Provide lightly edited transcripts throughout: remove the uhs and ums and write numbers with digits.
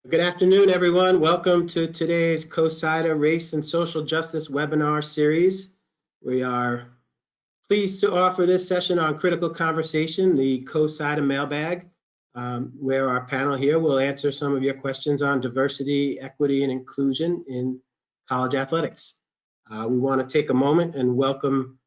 Good afternoon, everyone. Welcome to today's CoSIDA Race and Social Justice webinar series. We are pleased to offer this session on critical conversation, the CoSIDA Mailbag, where our panel here will answer some of your questions on diversity, equity, and inclusion in college athletics. We want to take a moment and welcome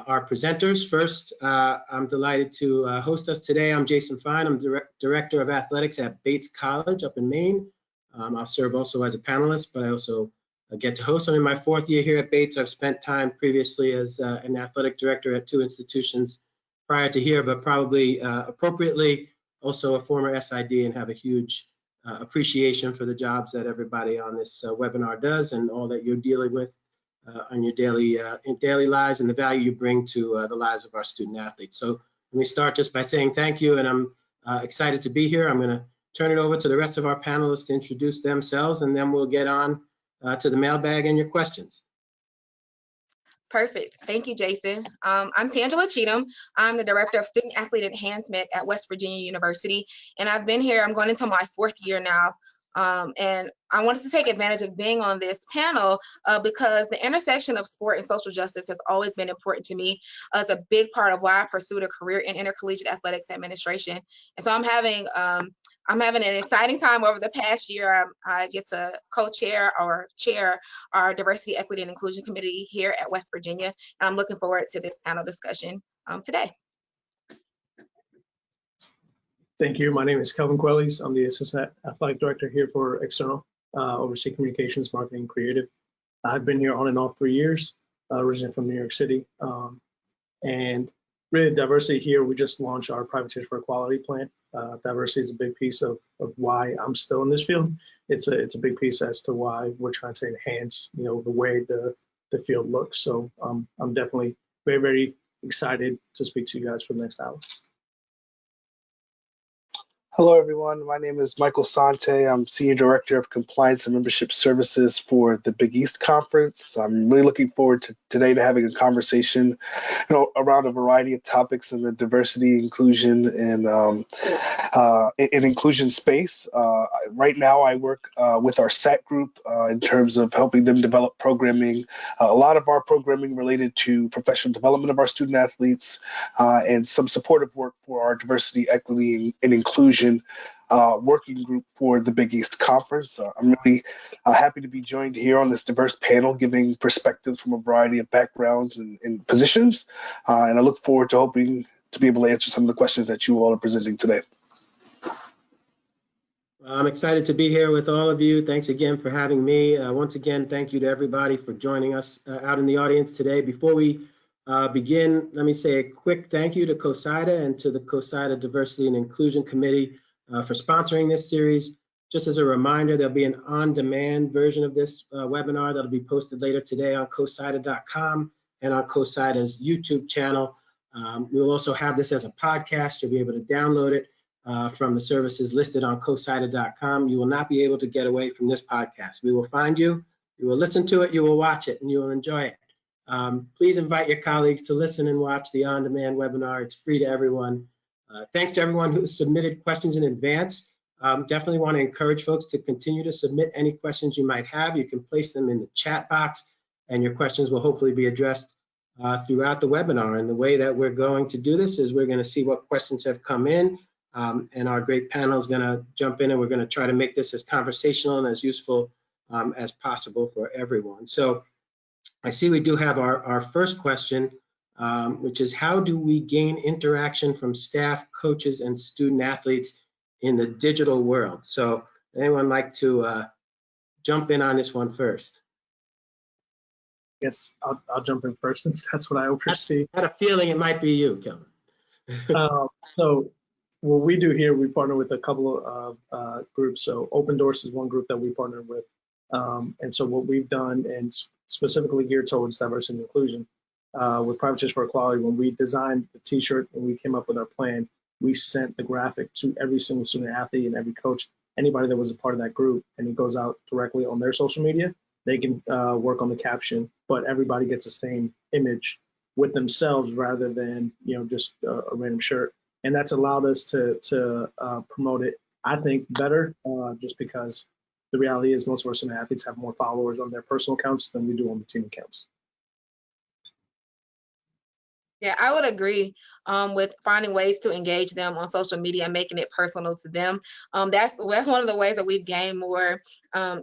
our presenters. First, I'm delighted to host us today. I'm Jason Fein. I'm Director of Athletics at Bates College up in Maine. I'll serve also as a panelist, but I also get to host. I'm in my fourth year here at Bates. I've spent time previously as an athletic director at 2 institutions prior to here, but probably appropriately also a former SID and have a huge appreciation for the jobs that everybody on this webinar does and all that you're dealing with on your daily lives and the value you bring to the lives of our student athletes. So let me start just by saying thank you, and I'm excited to be here. I'm going to turn it over to the rest of our panelists to introduce themselves, and then we'll get on to the mailbag and your questions. Perfect. Thank you, Jason. I'm Tangela Cheatham. I'm the Director of Student Athlete Enhancement at West Virginia University, and I've been here, I'm going into my fourth year now. And I wanted to take advantage of being on this panel because the intersection of sport and social justice has always been important to me as a big part of why I pursued a career in intercollegiate athletics administration. And so I'm having an exciting time over the past year. I get to co-chair or chair our Diversity, Equity, and Inclusion Committee here at West Virginia. And I'm looking forward to this panel discussion today. Thank you. My name is Kelvin Queliz. I'm the Assistant Athletic Director here for External, oversee communications, marketing, creative. I've been here on and off 3 years, originally from New York City. And really diversity here, we just launched our Privateers for Equality plan. Diversity is a big piece of why I'm still in this field. It's a big piece as to why we're trying to enhance, the way the field looks. So I'm definitely very, very excited to speak to you guys for the next hour. Hello, everyone. My name is Michael Sante. I'm Senior Director of Compliance and Membership Services for the Big East Conference. I'm really looking forward to today to having a conversation around a variety of topics in the diversity, inclusion, and inclusion space. Right now, I work with our SAT group in terms of helping them develop programming. A lot of our programming related to professional development of our student athletes and some supportive work for our diversity, equity, and inclusion working group for the Big East Conference. I'm really happy to be joined here on this diverse panel, giving perspectives from a variety of backgrounds and positions. And I look forward to hoping to be able to answer some of the questions that you all are presenting today. I'm excited to be here with all of you. Thanks again for having me. Once again, thank you to everybody for joining us out in the audience today. Before we begin, let me say a quick thank you to CoSIDA and to the CoSIDA Diversity and Inclusion Committee for sponsoring this series. Just as a reminder, there'll be an on-demand version of this webinar that'll be posted later today on CoSIDA.com and on CoSIDA's YouTube channel. We will also have this as a podcast. You'll be able to download it from the services listed on CoSIDA.com. You will not be able to get away from this podcast. We will find you, you will listen to it, you will watch it, and you will enjoy it. Please invite your colleagues to listen and watch the on-demand webinar. It's free to everyone. Thanks to everyone who submitted questions in advance. Definitely want to encourage folks to continue to submit any questions you might have. You can place them in the chat box, and your questions will hopefully be addressed throughout the webinar. And the way that we're going to do this is we're going to see what questions have come in, and our great panel is going to jump in, and we're going to try to make this as conversational and as useful as possible for everyone. So I see we do have our first question, which is how do we gain interaction from staff, coaches, and student athletes in the digital world? So anyone like to jump in on this one first? Yes, I'll jump in first since that's what I oversee. I had a feeling it might be you, Kelvin. So what we do here, we partner with a couple of groups. So Open Doors is one group that we partner with. And so what we've done, and specifically geared towards diversity and inclusion, with Privateers for Equality, when we designed the t-shirt and we came up with our plan, we sent the graphic to every single student athlete and every coach, anybody that was a part of that group, and it goes out directly on their social media. They can work on the caption, but everybody gets the same image with themselves rather than just a random shirt. And that's allowed us to promote it I think, better, just because the reality is most of our student athletes have more followers on their personal accounts than we do on the team accounts. Yeah, I would agree with finding ways to engage them on social media and making it personal to them. That's one of the ways that we've gained more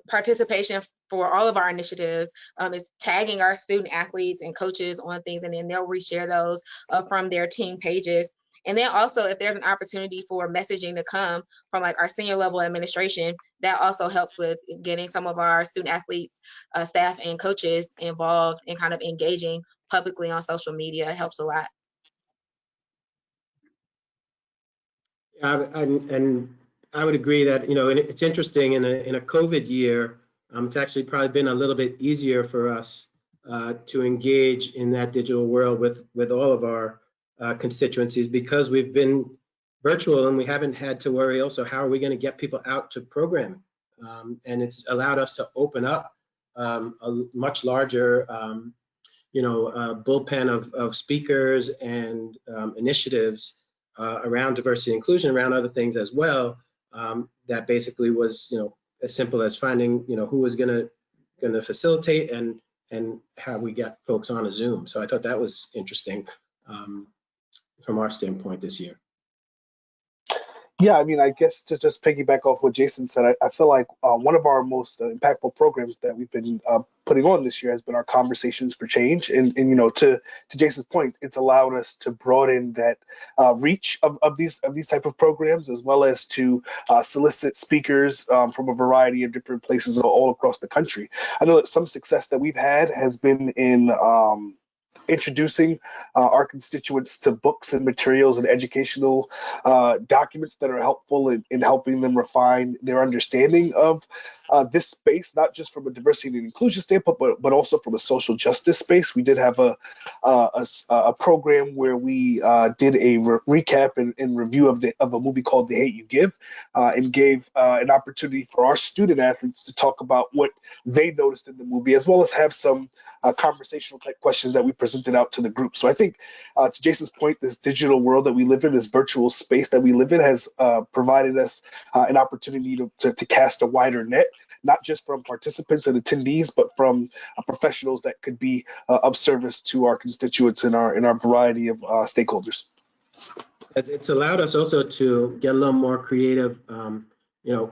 participation for all of our initiatives, is tagging our student athletes and coaches on things, and then they'll reshare those from their team pages. And then also, if there's an opportunity for messaging to come from like our senior level administration, that also helps with getting some of our student athletes, staff and coaches involved and kind of engaging publicly on social media. It helps a lot. And I would agree that, you know, and it's interesting in a COVID year, it's actually probably been a little bit easier for us to engage in that digital world with all of our constituencies, because we've been virtual and we haven't had to worry also how are we going to get people out to programming. And it's allowed us to open up a much larger bullpen of speakers and initiatives around diversity and inclusion, around other things as well. That basically was, as simple as finding, who was going to facilitate and how we got folks on a Zoom. So I thought that was interesting from our standpoint this year. Yeah, I mean, I guess to just piggyback off what Jason said, I feel like one of our most impactful programs that we've been putting on this year has been our Conversations for Change. And to Jason's point, it's allowed us to broaden that reach of these type of programs, as well as to solicit speakers from a variety of different places all across the country. I know that some success that we've had has been in introducing our constituents to books and materials and educational documents that are helpful in helping them refine their understanding of this space, not just from a diversity and inclusion standpoint, but also from a social justice space. We did have a program where we did a recap and review of a movie called The Hate You Give, and gave an opportunity for our student athletes to talk about what they noticed in the movie, as well as have some conversational type questions that we presented out to the group. So I think, to Jason's point, this digital world that we live in, this virtual space that we live in, has provided us an opportunity to cast a wider net, not just from participants and attendees, but from professionals that could be of service to our constituents in our variety of stakeholders. It's allowed us also to get a little more creative,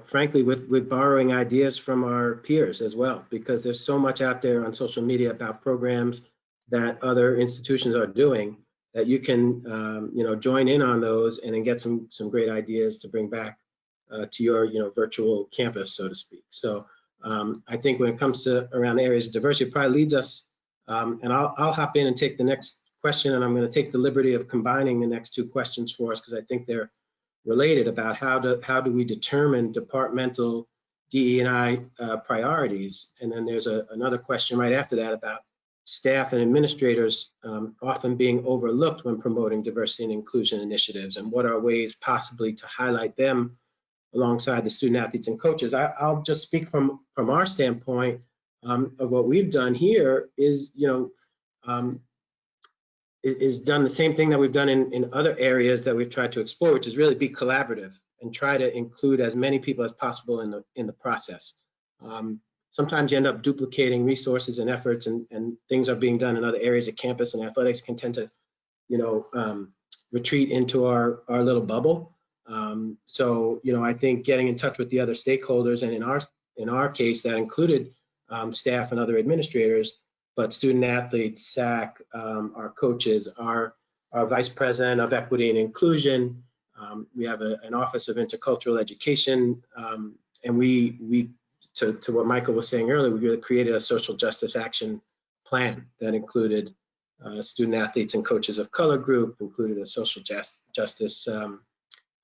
frankly, with borrowing ideas from our peers as well, because there's so much out there on social media about programs that other institutions are doing that you can, join in on those and then get some great ideas to bring back to your, virtual campus, so to speak. So I think when it comes to around areas of diversity, it probably leads us, and I'll hop in and take the next question, and I'm going to take the liberty of combining the next two questions for us, because I think they're related, about how do we determine departmental DE&I priorities. And then there's another question right after that about staff and administrators often being overlooked when promoting diversity and inclusion initiatives, and what are ways possibly to highlight them alongside the student athletes and coaches. I'll just speak from our standpoint of what we've done here is, is done the same thing that we've done in other areas that we've tried to explore, which is really be collaborative and try to include as many people as possible in the process. Sometimes you end up duplicating resources and efforts, and things are being done in other areas of campus, and athletics can tend to, retreat into our little bubble. So, I think getting in touch with the other stakeholders, and in our case, that included staff and other administrators, but student athletes, SAC, our coaches, our vice president of equity and inclusion. We have an office of intercultural education, and we to what Michael was saying earlier, we really created a social justice action plan that included student athletes and coaches of color group, included a social justice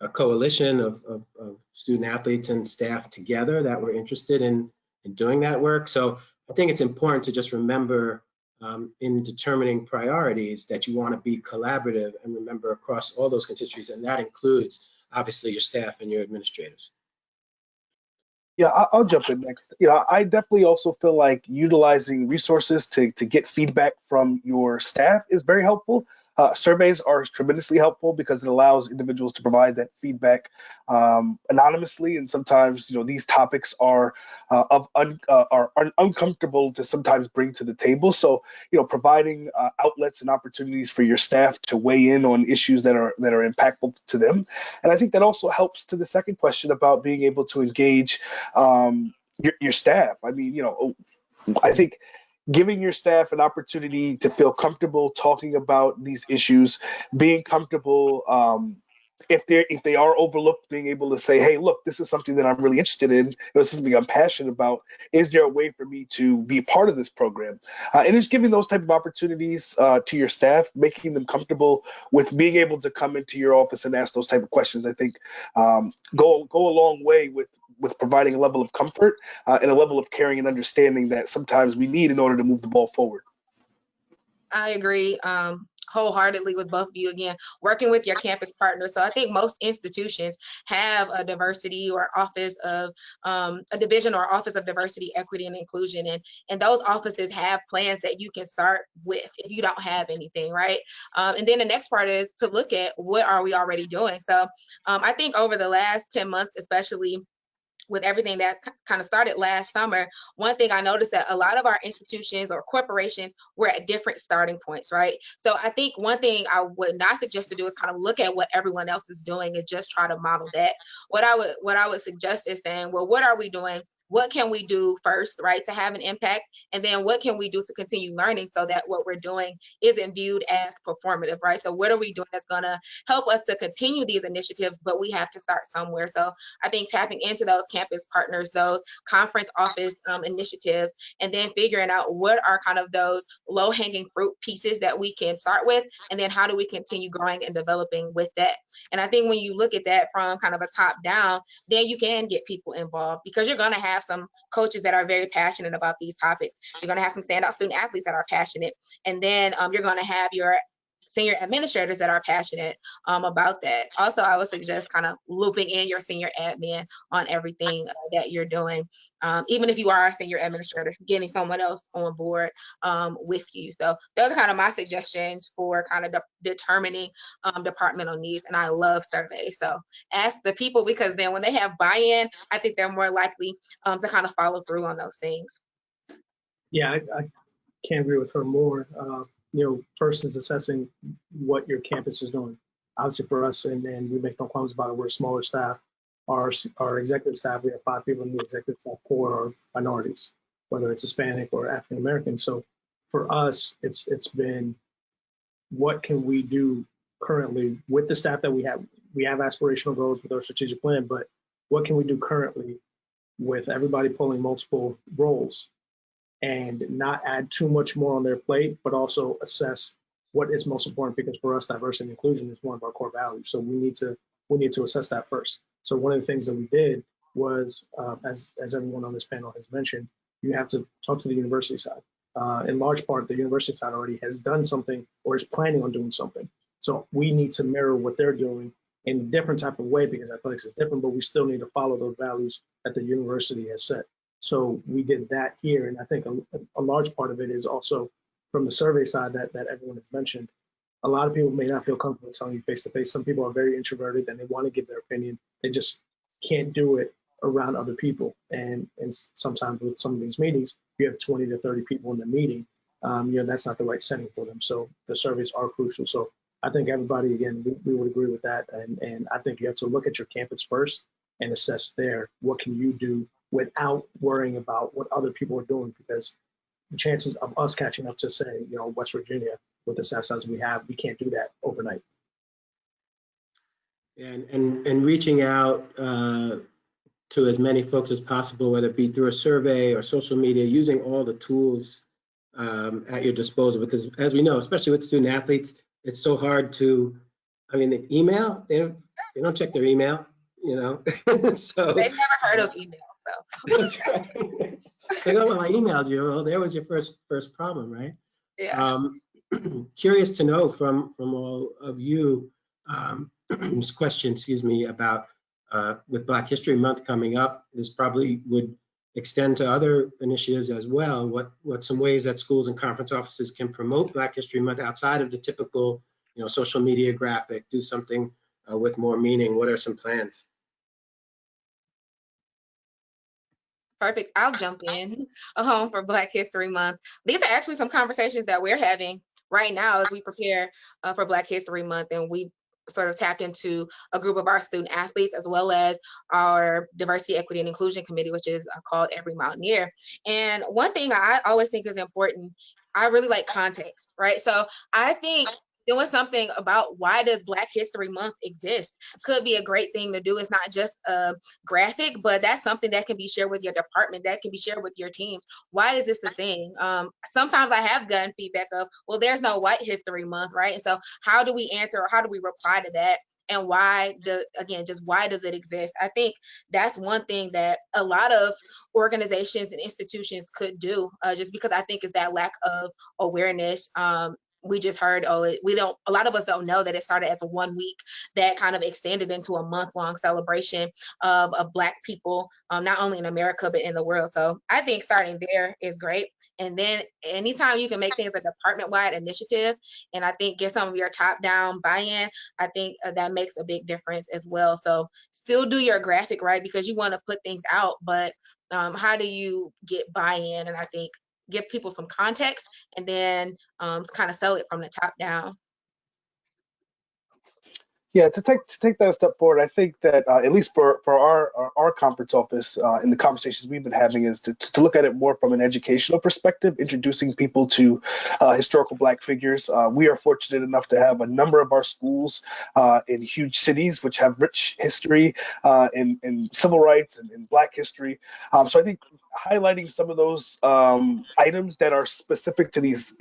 a coalition of student athletes and staff together that were interested in doing that work. So I think it's important to just remember in determining priorities that you want to be collaborative, and remember across all those constituencies, and that includes obviously your staff and your administrators. Yeah, I'll jump in next. I definitely also feel like utilizing resources to get feedback from your staff is very helpful. Surveys are tremendously helpful because it allows individuals to provide that feedback anonymously, and sometimes these topics are uncomfortable to sometimes bring to the table. So providing outlets and opportunities for your staff to weigh in on issues that are impactful to them, and I think that also helps to the second question about being able to engage your staff. I mean, I think giving your staff an opportunity to feel comfortable talking about these issues, being comfortable, if they are overlooked, being able to say, hey, look, this is something that I'm really interested in, this is something I'm passionate about. Is there a way for me to be a part of this program? And it's giving those type of opportunities to your staff, making them comfortable with being able to come into your office and ask those type of questions, I think go a long way with providing a level of comfort and a level of caring and understanding that sometimes we need in order to move the ball forward. I agree wholeheartedly with both of you. Again, working with your campus partners. So I think most institutions have a diversity or office of a division or office of diversity, equity, and inclusion. And those offices have plans that you can start with if you don't have anything, right? And then the next part is to look at what are we already doing. So I think over the last 10 months, especially with everything that kind of started last summer, one thing I noticed that a lot of our institutions or corporations were at different starting points, right? So I think one thing I would not suggest to do is kind of look at what everyone else is doing and just try to model that. What I would suggest is saying, well, what are we doing? What can we do first, right, to have an impact? And then what can we do to continue learning so that what we're doing isn't viewed as performative, right? So what are we doing that's going to help us to continue these initiatives, but we have to start somewhere. So I think tapping into those campus partners, those conference office initiatives, and then figuring out what are kind of those low-hanging fruit pieces that we can start with, and then how do we continue growing and developing with that. And I think when you look at that from kind of a top down, then you can get people involved, because you're going to have some coaches that are very passionate about these topics. You're going to have some standout student athletes that are passionate. And then you're going to have your senior administrators that are passionate about that. Also, I would suggest kind of looping in your senior admin on everything that you're doing. Even if you are a senior administrator, getting someone else on board with you. So those are kind of my suggestions for kind of determining departmental needs. And I love surveys. So ask the people, because then when they have buy-in, I think they're more likely to kind of follow through on those things. Yeah, I can't agree with her more. First is assessing what your campus is doing. Obviously for us, and we make no qualms about it, we're a smaller staff. Our executive staff, we have 5 people in the executive staff, 4 are minorities, whether it's Hispanic or African American. So for us, it's been, what can we do currently with the staff that we have? We have aspirational goals with our strategic plan, but what can we do currently with everybody pulling multiple roles, and not add too much more on their plate, but also assess what is most important, because for us, diversity and inclusion is one of our core values. So we need to assess that first. So one of the things that we did was, as everyone on this panel has mentioned, you have to talk to the university side. In large part, the university side already has done something or is planning on doing something. So we need to mirror what they're doing in a different type of way, because athletics is different, but we still need to follow those values that the university has set. So we did that here. And I think a large part of it is also from the survey side that everyone has mentioned. A lot of people may not feel comfortable telling you face to face. Some people are very introverted and they want to give their opinion. They just can't do it around other people. And sometimes with some of these meetings, you have 20 to 30 people in the meeting. That's not the right setting for them. So the surveys are crucial. So I think everybody, again, we would agree with that. And I think you have to look at your campus first and assess there, what can you do without worrying about what other people are doing, because the chances of us catching up to, say, West Virginia with the staff size we have, we can't do that overnight. And reaching out to as many folks as possible, whether it be through a survey or social media, using all the tools at your disposal, because as we know, especially with student athletes, it's so hard to, the email, they don't check their email, So they've never heard of email. So that's right. So, well, I emailed you. Well, there was your first problem, right? Yeah. Curious to know from all of you, this question, about with Black History Month coming up, this probably would extend to other initiatives as well. What some ways that schools and conference offices can promote Black History Month outside of the typical social media graphic, do something with more meaning? What are some plans? Perfect. I'll jump in for Black History Month. These are actually some conversations that we're having right now as we prepare for Black History Month, and we sort of tapped into a group of our student athletes as well as our Diversity, Equity, and Inclusion Committee, which is called Every Mountaineer. And one thing I always think is important, I really like context, right? So I think doing something about why does Black History Month exist could be a great thing to do. It's not just a graphic, but that's something that can be shared with your department, that can be shared with your teams. Why is this the thing? Sometimes I have gotten feedback of, well, there's no White History Month, right? And so how do we answer, or how do we reply to that? And why why does it exist? I think that's one thing that a lot of organizations and institutions could do, just because I think is that lack of awareness. We just heard, a lot of us don't know that it started as a 1 week that kind of extended into a month-long celebration of Black people, not only in America, but in the world. So I think starting there is great. And then anytime you can make things a department-wide initiative, and I think get some of your top-down buy-in, I think that makes a big difference as well. So still do your graphic, right? Because you want to put things out, but how do you get buy-in? And I think give people some context and then kind of sell it from the top down. Yeah, to take that a step forward, I think that at least for our conference office, in the conversations we've been having, is to look at it more from an educational perspective, introducing people to historical Black figures. We are fortunate enough to have a number of our schools in huge cities which have rich history in civil rights and in Black history. So I think highlighting some of those items that are specific to these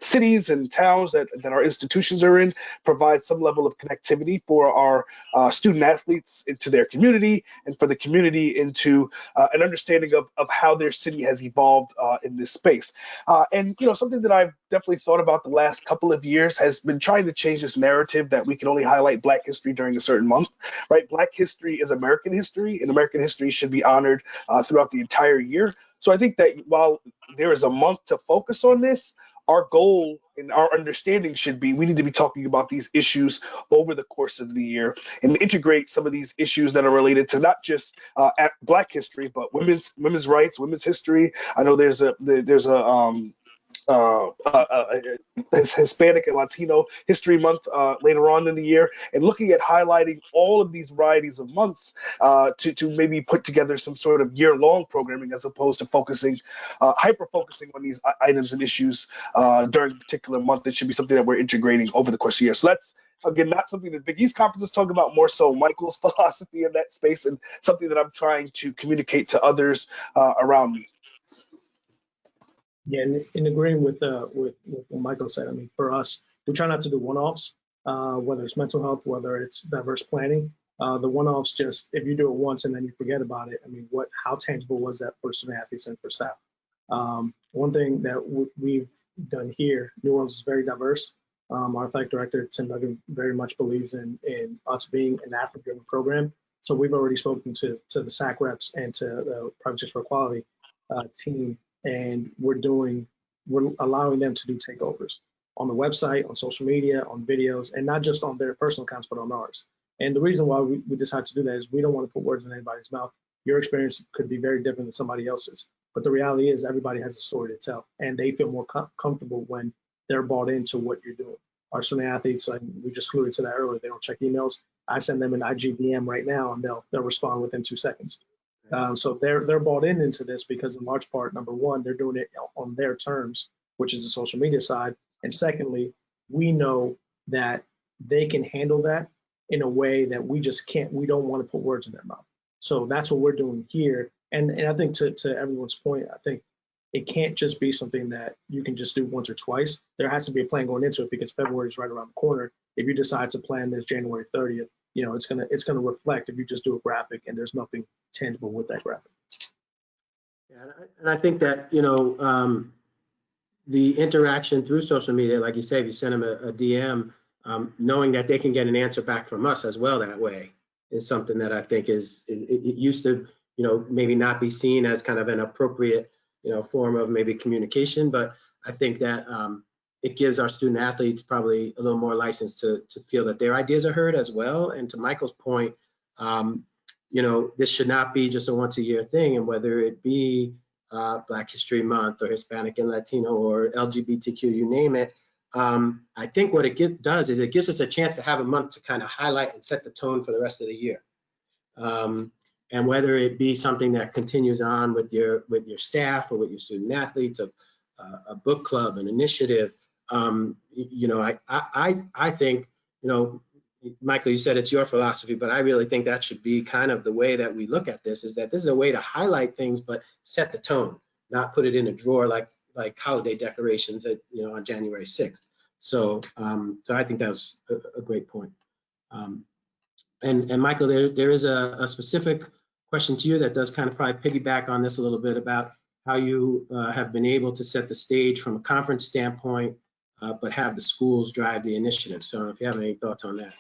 cities and towns that our institutions are in provide some level of connectivity for our student athletes into their community, and for the community into an understanding of how their city has evolved in this space. And something that I've definitely thought about the last couple of years has been trying to change this narrative that we can only highlight Black history during a certain month, right? Black history is American history, and American history should be honored throughout the entire year. So I think that while there is a month to focus on this, our goal and our understanding should be we need to be talking about these issues over the course of the year and integrate some of these issues that are related to not just Black history, but women's rights, women's history. I know there's a Hispanic and Latino History Month later on in the year, and looking at highlighting all of these varieties of months to maybe put together some sort of year-long programming, as opposed to hyper-focusing on these items and issues during a particular month. It should be something that we're integrating over the course of the year. So that's, again, not something that Big East conferences talk about, more so Michael's philosophy in that space, and something that I'm trying to communicate to others around me. Yeah, in agreeing with what Michael said, I mean, for us, we try not to do one-offs, whether it's mental health, whether it's diverse planning. The one-offs, just if you do it once and then you forget about it, I mean, how tangible was that for student athletes and for staff? One thing that we've done here, New Orleans is very diverse. Our athletic director, Tim Duggan, very much believes in us being an athlete-driven program. So we've already spoken to the SAC reps and to the Projects for Equality team, and we're allowing them to do takeovers on the website, on social media, on videos, and not just on their personal accounts, but on ours. And the reason why we decided to do that is we don't want to put words in anybody's mouth. Your experience could be very different than somebody else's, but the reality is everybody has a story to tell, and they feel more comfortable when they're bought into what you're doing. Our student athletes, like we just alluded to that earlier, they don't check emails. I send them an IG DM right now, and they'll respond within 2 seconds. So they're bought into this because, in large part, number one, they're doing it on their terms, which is the social media side, and secondly, we know that they can handle that in a way that we just can't. We don't want to put words in their mouth. So that's what we're doing here. And I think to everyone's point, I think it can't just be something that you can just do once or twice. There has to be a plan going into it, because February is right around the corner. If you decide to plan this January 30th, it's gonna reflect if you just do a graphic and there's nothing tangible with that graphic. Yeah, and I think that the interaction through social media, like you say, if you send them a DM, knowing that they can get an answer back from us as well that way, is something that I think it used to maybe not be seen as kind of an appropriate form of maybe communication, but I think that it gives our student athletes probably a little more license to feel that their ideas are heard as well. And to Michael's point, this should not be just a once a year thing, and whether it be Black History Month or Hispanic and Latino or LGBTQ, you name it. I think what it does is it gives us a chance to have a month to kind of highlight and set the tone for the rest of the year. And whether it be something that continues on with your staff or with your student athletes, a book club, an initiative, I think, Michael, you said it's your philosophy, but I really think that should be kind of the way that we look at this, is that this is a way to highlight things, but set the tone, not put it in a drawer like holiday decorations on January 6th. So I think that's a great point. And Michael, there is a specific question to you that does kind of probably piggyback on this a little bit about how you have been able to set the stage from a conference standpoint, but have the schools drive the initiative. So if you have any thoughts on that.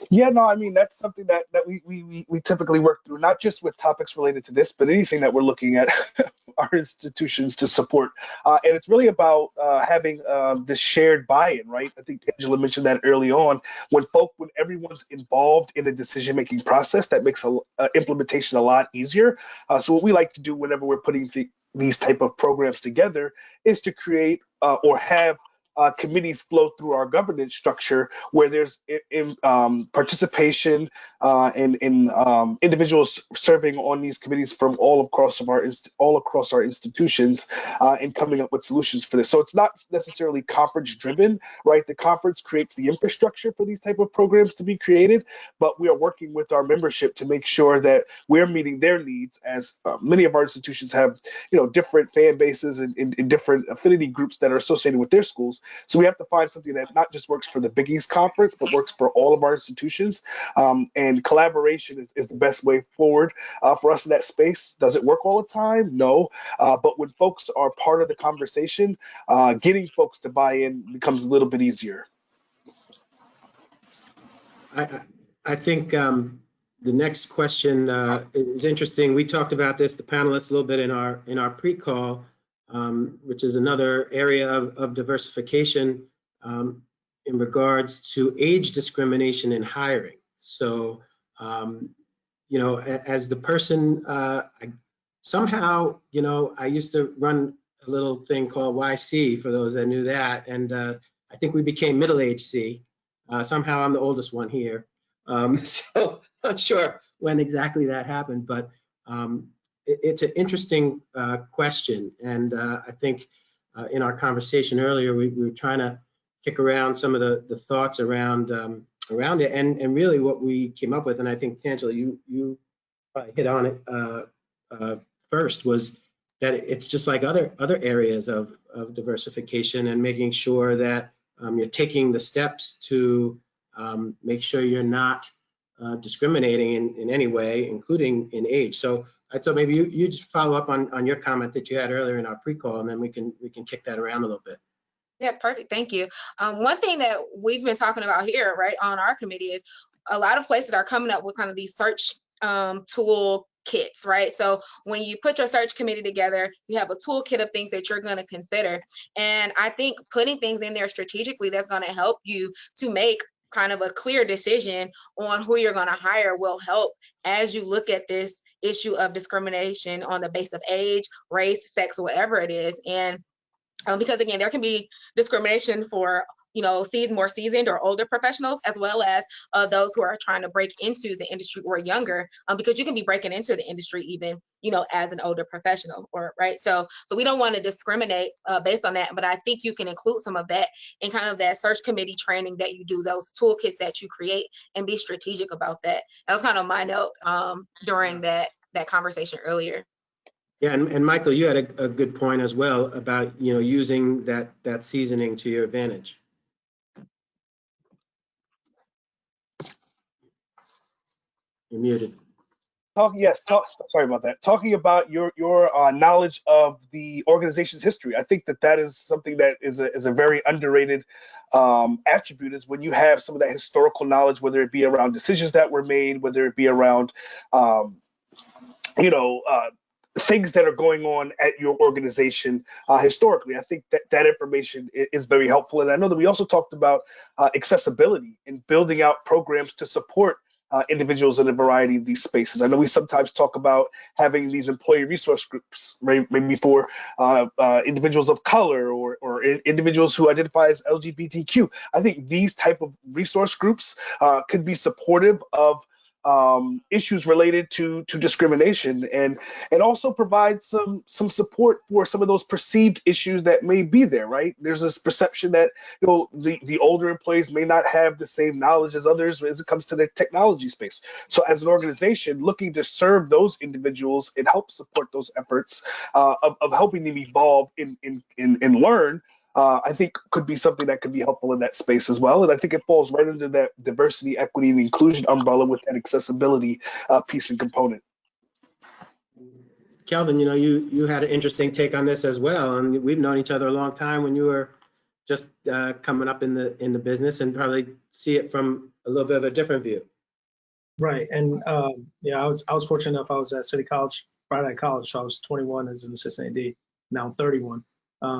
Yeah, no, I mean, that's something that we typically work through, not just with topics related to this, but anything that we're looking at our institutions to support. And it's really about having this shared buy-in, right? I think Tangela mentioned that early on. When everyone's involved in the decision-making process, that makes implementation a lot easier. So what we like to do whenever we're putting these type of programs together is to create or have committees flow through our governance structure where there's participation and individuals serving on these committees from all across our institutions and coming up with solutions for this. So it's not necessarily conference driven, right? The conference creates the infrastructure for these type of programs to be created, but we are working with our membership to make sure that we're meeting their needs, as many of our institutions have, different fan bases and different affinity groups that are associated with their schools. So we have to find something that not just works for the Big East Conference, but works for all of our institutions. And collaboration is the best way forward for us in that space. Does it work all the time? No. But when folks are part of the conversation, getting folks to buy in becomes a little bit easier. I think the next question is interesting. We talked about this, the panelists, a little bit in our pre-call. Which is another area of diversification in regards to age discrimination in hiring. So, as the person, somehow, I used to run a little thing called YC, for those that knew that, and I think we became middle-aged C. Somehow I'm the oldest one here. So not sure when exactly that happened, but it's an interesting question, and I think in our conversation earlier, we were trying to kick around some of the thoughts around it, and really what we came up with, and I think Tangela, you probably hit on it first, was that it's just like other areas of diversification, and making sure that you're taking the steps to make sure you're not discriminating in any way, including in age. So I thought maybe you just follow up on your comment that you had earlier in our pre-call, and then we can kick that around a little bit. Yeah, perfect. Thank you. One thing that we've been talking about here, right, on our committee is a lot of places are coming up with kind of these search tool kits, right? So when you put your search committee together, you have a toolkit of things that you're going to consider. And I think putting things in there strategically that's going to help you to make kind of a clear decision on who you're going to hire will help as you look at this issue of discrimination on the base of age, race, sex, whatever it is. And because again, there can be discrimination for more seasoned or older professionals, as well as those who are trying to break into the industry or younger, because you can be breaking into the industry even, as an older professional, or right. So we don't want to discriminate based on that, but I think you can include some of that in kind of that search committee training that you do, those toolkits that you create, and be strategic about that. That was kind of my note during that conversation earlier. Yeah, and Michael, you had a good point as well about using that seasoning to your advantage. You're muted. Sorry about that. Talking about your knowledge of the organization's history, I think that is something that is a very underrated attribute, is when you have some of that historical knowledge, whether it be around decisions that were made, whether it be around things that are going on at your organization historically. I think that information is very helpful. And I know that we also talked about accessibility and building out programs to support individuals in a variety of these spaces. I know we sometimes talk about having these employee resource groups, maybe for individuals of color or individuals who identify as LGBTQ. I think these type of resource groups could be supportive of issues related to discrimination, and also provide some support for some of those perceived issues that may be there. Right, there's this perception that the older employees may not have the same knowledge as others as it comes to the technology space. So as an organization looking to serve those individuals and help support those efforts of helping them evolve and learn, I think could be something that could be helpful in that space as well. And I think it falls right into that diversity, equity, and inclusion umbrella with that accessibility piece and component. Kelvin, you had an interesting take on this as well, and we've known each other a long time when you were just coming up in the business, and probably see it from a little bit of a different view. Right, and yeah, I was fortunate enough. I was at City College, right out of college, so I was 21 as an assistant AD. Now I'm 31.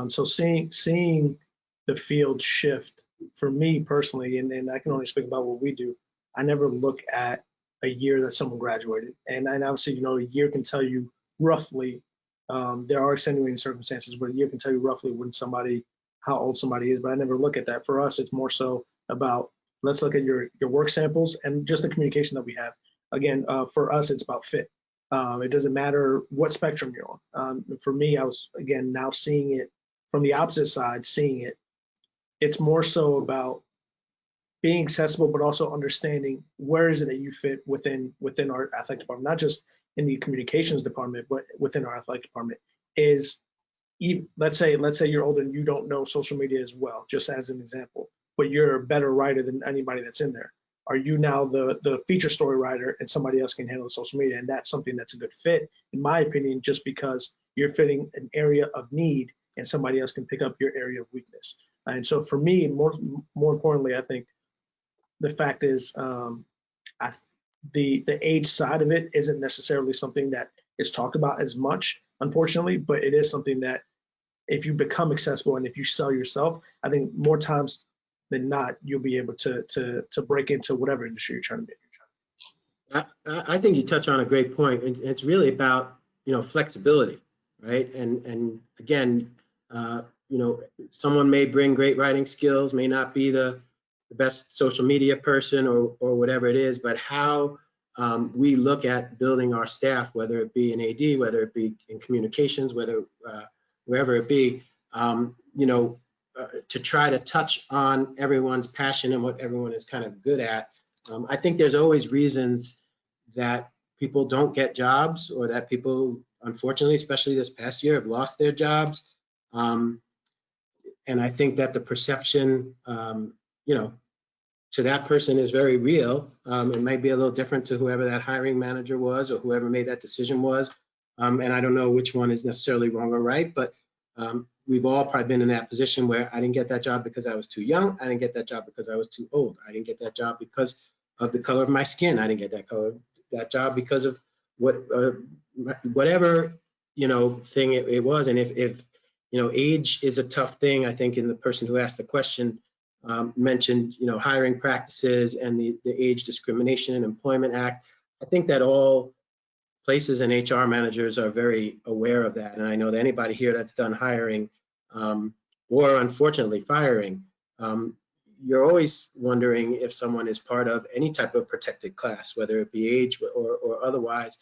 So seeing the field shift for me personally, and I can only speak about what we do. I never look at a year that someone graduated, and obviously, a year can tell you roughly. There are extenuating circumstances, but a year can tell you roughly how old somebody is. But I never look at that. For us, it's more so about, let's look at your work samples and just the communication that we have. Again, for us, it's about fit. It doesn't matter what spectrum you're on. For me, I was, again, now seeing it from the opposite side, it's more so about being accessible, but also understanding where is it that you fit within our athletic department, not just in the communications department, but within our athletic department. Let's say you're older and you don't know social media as well, just as an example, but you're a better writer than anybody that's in there. Are you now the feature story writer, and somebody else can handle social media? And that's something that's a good fit, in my opinion, just because you're fitting an area of need and somebody else can pick up your area of weakness. And so for me, more importantly, I think the fact is the age side of it isn't necessarily something that is talked about as much, unfortunately, but it is something that if you become accessible and if you sell yourself, I think more times than not, you'll be able to break into whatever industry you're trying to be. I think you touch on a great point. It's really about, flexibility, right? And again, someone may bring great writing skills, may not be the best social media person or whatever it is, but how we look at building our staff, whether it be in AD, whether it be in communications, wherever it be, to try to touch on everyone's passion and what everyone is kind of good at. I think there's always reasons that people don't get jobs, or that people, unfortunately, especially this past year, have lost their jobs. And I think that the perception, to that person is very real. It might be a little different to whoever that hiring manager was or whoever made that decision was. And I don't know which one is necessarily wrong or right, but we've all probably been in that position where I didn't get that job because I was too young. I didn't get that job because I was too old. I didn't get that job because of the color of my skin. I didn't get that job because of whatever thing it was. And if age is a tough thing, I think, in the person who asked the question mentioned hiring practices and the Age Discrimination and Employment Act. I think that all places and HR managers are very aware of that. And I know that anybody here that's done hiring or unfortunately firing, you're always wondering if someone is part of any type of protected class, whether it be age or otherwise.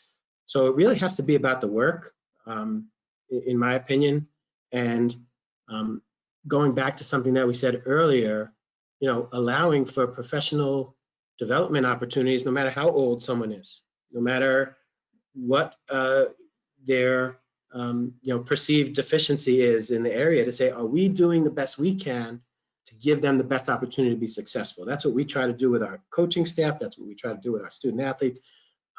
So it really has to be about the work, in my opinion. And going back to something that we said earlier, allowing for professional development opportunities, no matter how old someone is, no matter what their perceived deficiency is in the area, to say, are we doing the best we can to give them the best opportunity to be successful? That's what we try to do with our coaching staff. That's what we try to do with our student athletes.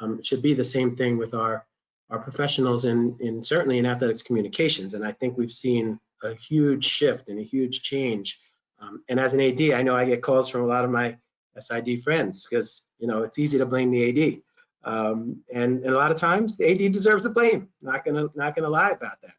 It should be the same thing with our professionals in certainly in athletics communications. And I think we've seen a huge shift and a huge change. And as an AD, I know I get calls from a lot of my SID friends because it's easy to blame the AD. And a lot of times the AD deserves the blame. Not gonna lie about that.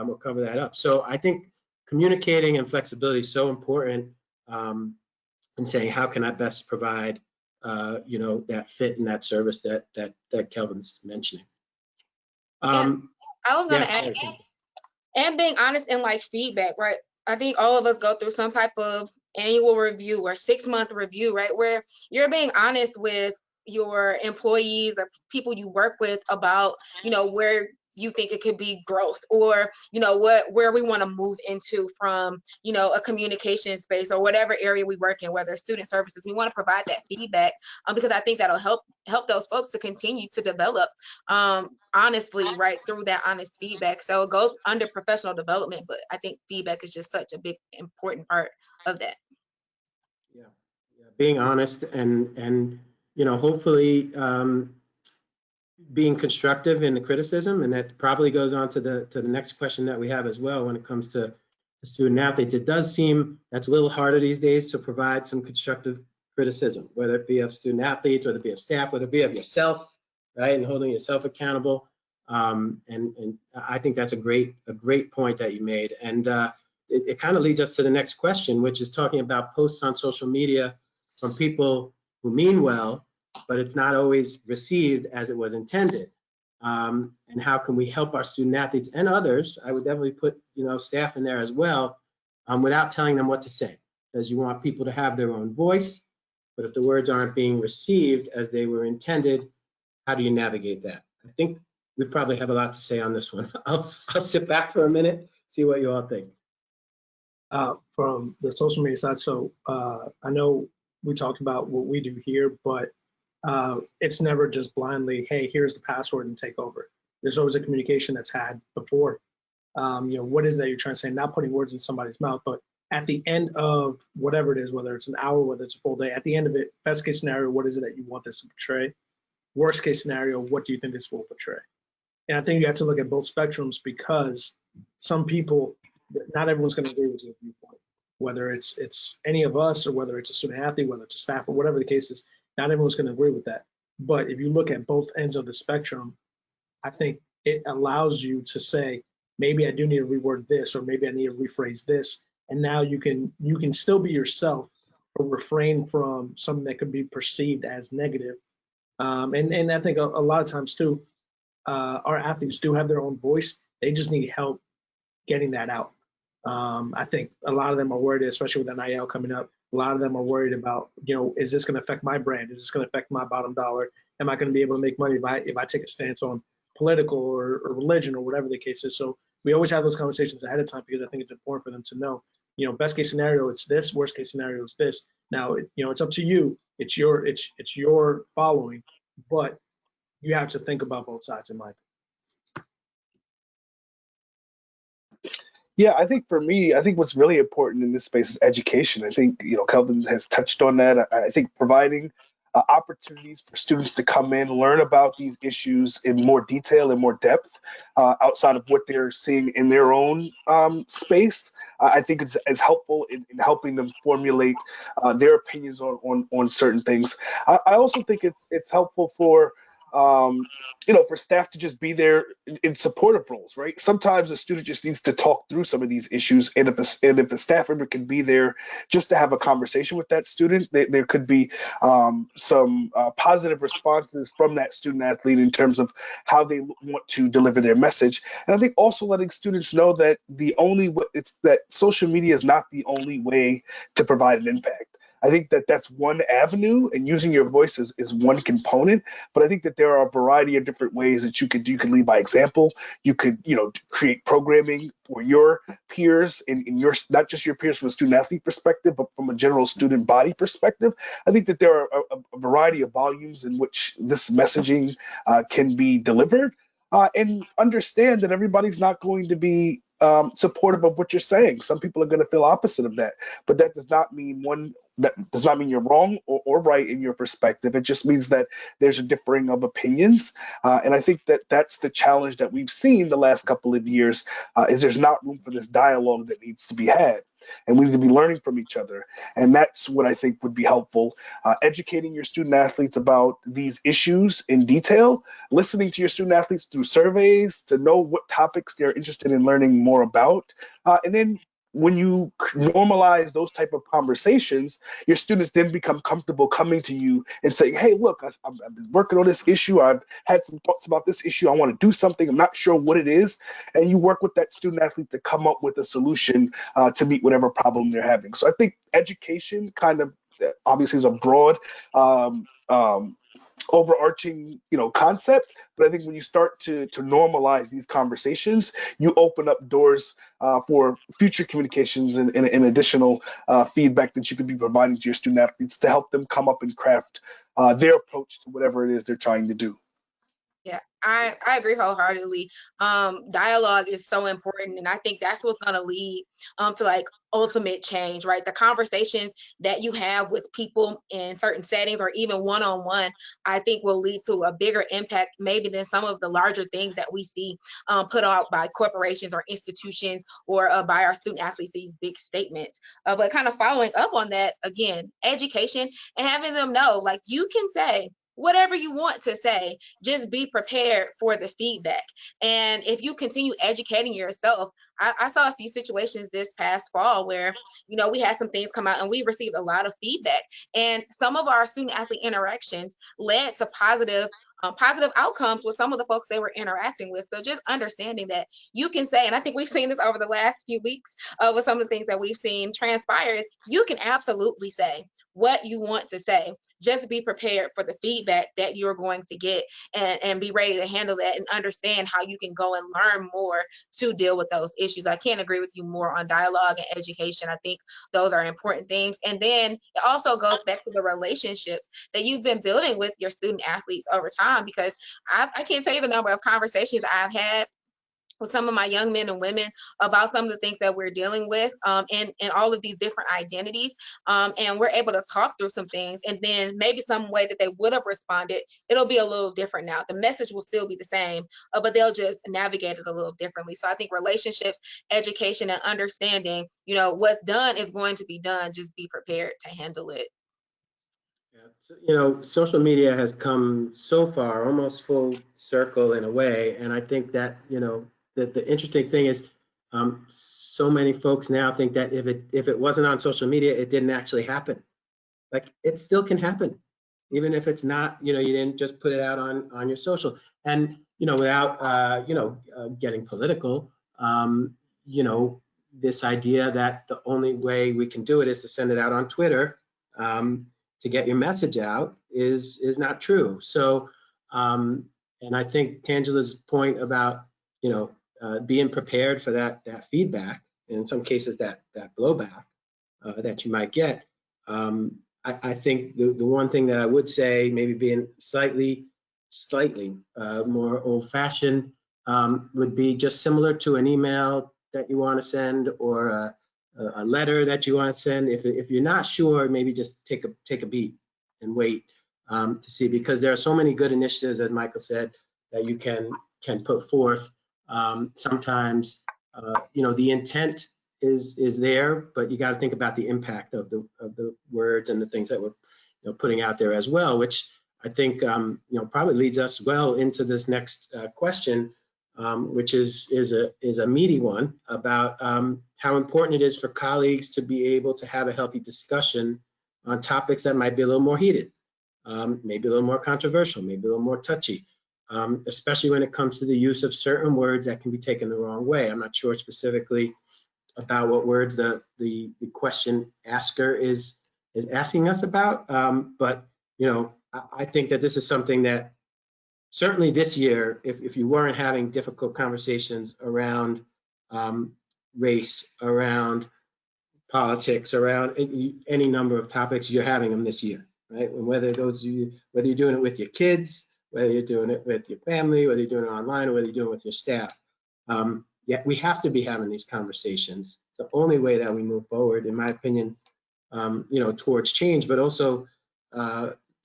We'll cover that up. So I think communicating and flexibility is so important, in saying how can I best provide that fit and that service that Kelvin's mentioning. I was gonna yeah, add, and being honest in like feedback, right? I think all of us go through some type of annual review or 6-month review, right? Where you're being honest with your employees or people you work with about, where you think it could be growth, or, where we want to move into from, a communication space or whatever area we work in, whether student services. We want to provide that feedback, because I think that'll help those folks to continue to develop, honestly, right, through that honest feedback. So it goes under professional development, but I think feedback is just such a big, important part of that. Yeah, being honest and hopefully being constructive in the criticism, and that probably goes on to the next question that we have as well when it comes to student athletes. It does seem that's a little harder these days to provide some constructive criticism, whether it be of student athletes, whether it be of staff, whether it be of yourself, right, and holding yourself accountable. And I think that's a great point that you made. And it kind of leads us to the next question, which is talking about posts on social media from people who mean well, but it's not always received as it was intended. And how can we help our student athletes and others? I would definitely put staff in there as well, without telling them what to say, because you want people to have their own voice. But if the words aren't being received as they were intended, how do you navigate that? I think we probably have a lot to say on this one. I'll sit back for a minute, see what you all think. From the social media side, so I know we talked about what we do here, but it's never just blindly, hey, here's the password and take over. There's always a communication that's had before. What is that you're trying to say? Not putting words in somebody's mouth, but at the end of whatever it is, whether it's an hour, whether it's a full day, at the end of it, best case scenario, what is it that you want this to portray? Worst case scenario, what do you think this will portray? And I think you have to look at both spectrums, because some people, not everyone's going to agree with your viewpoint, whether it's any of us or whether it's a student athlete, whether it's a staff or whatever the case is. Not everyone's going to agree with that. But if you look at both ends of the spectrum, I think it allows you to say, maybe I do need to reword this, or maybe I need to rephrase this. And now you can still be yourself, or refrain from something that could be perceived as negative. And I think a lot of times too, our athletes do have their own voice. They just need help getting that out. I think a lot of them are worried, especially with NIL coming up. A lot of them are worried about, is this going to affect my brand? Is this going to affect my bottom dollar? Am I going to be able to make money if I take a stance on political or religion or whatever the case is? So we always have those conversations ahead of time, because I think it's important for them to know, best case scenario, it's this. Worst case scenario is this. Now, it's up to you. It's your following, but you have to think about both sides in mind. Yeah, I think for me, I think what's really important in this space is education. I think, Kelvin has touched on that. I think providing opportunities for students to come in, learn about these issues in more detail and more depth, outside of what they're seeing in their own space, I think it's helpful in helping them formulate their opinions on certain things. I also think it's helpful for for staff to just be there in supportive roles, right? Sometimes a student just needs to talk through some of these issues, and if a staff member can be there just to have a conversation with that student, there could be some positive responses from that student athlete in terms of how they want to deliver their message. And I think also letting students know that that social media is not the only way to provide an impact. I think that's one avenue, and using your voice is one component. But I think that there are a variety of different ways that you could do. You could lead by example. You could, create programming for your peers, in your, not just your peers from a student athlete perspective, but from a general student body perspective. I think that there are a variety of volumes in which this messaging can be delivered, and understand that everybody's not going to be supportive of what you're saying. Some people are going to feel opposite of that, but that does not mean you're wrong or right in your perspective. It just means that there's a differing of opinions. And I think that that's the challenge that we've seen the last couple of years, is there's not room for this dialogue that needs to be had. and we need to be learning from each other. And that's what I think would be helpful. Educating your student athletes about these issues in detail, listening to your student athletes through surveys to know what topics they're interested in learning more about. And then when you normalize those type of conversations, your students then become comfortable coming to you and saying, hey, look, I've been working on this issue. I've had some thoughts about this issue. I want to do something. I'm not sure what it is. And you work with that student athlete to come up with a solution to meet whatever problem they're having. So I think education kind of obviously is a broad overarching concept, but I think when you start to normalize these conversations, you open up doors for future communications and additional feedback that you could be providing to your student athletes to help them come up and craft their approach to whatever it is they're trying to do. Yeah, I agree wholeheartedly. Dialogue is so important, and I think that's what's going to lead to like ultimate change, right? The conversations that you have with people in certain settings or even one-on-one, I think will lead to a bigger impact maybe than some of the larger things that we see put out by corporations or institutions or by our student athletes, these big statements. But kind of following up on that, again, education and having them know, like, you can say whatever you want to say, just be prepared for the feedback. And if you continue educating yourself, I saw a few situations this past fall where, we had some things come out and we received a lot of feedback. And some of our student athlete interactions led to positive outcomes with some of the folks they were interacting with. So just understanding that you can say, and I think we've seen this over the last few weeks with some of the things that we've seen transpire, is you can absolutely say what you want to say. Just be prepared for the feedback that you're going to get and be ready to handle that and understand how you can go and learn more to deal with those issues. I can't agree with you more on dialogue and education. I think those are important things. And then it also goes back to the relationships that you've been building with your student athletes over time, because I can't tell you the number of conversations I've had with some of my young men and women about some of the things that we're dealing with in all of these different identities. And we're able to talk through some things, and then maybe some way that they would have responded, it'll be a little different now. The message will still be the same, but they'll just navigate it a little differently. So I think relationships, education, and understanding, what's done is going to be done. Just be prepared to handle it. Yeah, so, social media has come so far, almost full circle in a way. And I think that, the interesting thing is so many folks now think that if it wasn't on social media, it didn't actually happen. Like, it still can happen, even if it's not, you didn't just put it out on your social. And, without, getting political, this idea that the only way we can do it is to send it out on Twitter to get your message out is not true. So, and I think Tangela's point about, being prepared for that feedback, and in some cases that blowback that you might get. I think the one thing that I would say, maybe being slightly more old-fashioned, would be just similar to an email that you want to send or a letter that you want to send. If you're not sure, maybe just take a beat and wait to see, because there are so many good initiatives, as Michael said, that you can put forth. Sometimes, the intent is there, but you got to think about the impact of the words and the things that we're putting out there as well, which I think probably leads us well into this next question, which is a meaty one about how important it is for colleagues to be able to have a healthy discussion on topics that might be a little more heated, maybe a little more controversial, maybe a little more touchy. Especially when it comes to the use of certain words that can be taken the wrong way. I'm not sure specifically about what words the question asker is asking us about, but I think that this is something that certainly this year, if you weren't having difficult conversations around race, around politics, around any number of topics, you're having them this year, right? And whether you're doing it with your kids, whether you're doing it with your family, whether you're doing it online, or whether you're doing it with your staff. Yet we have to be having these conversations. It's the only way that we move forward, in my opinion, towards change, but also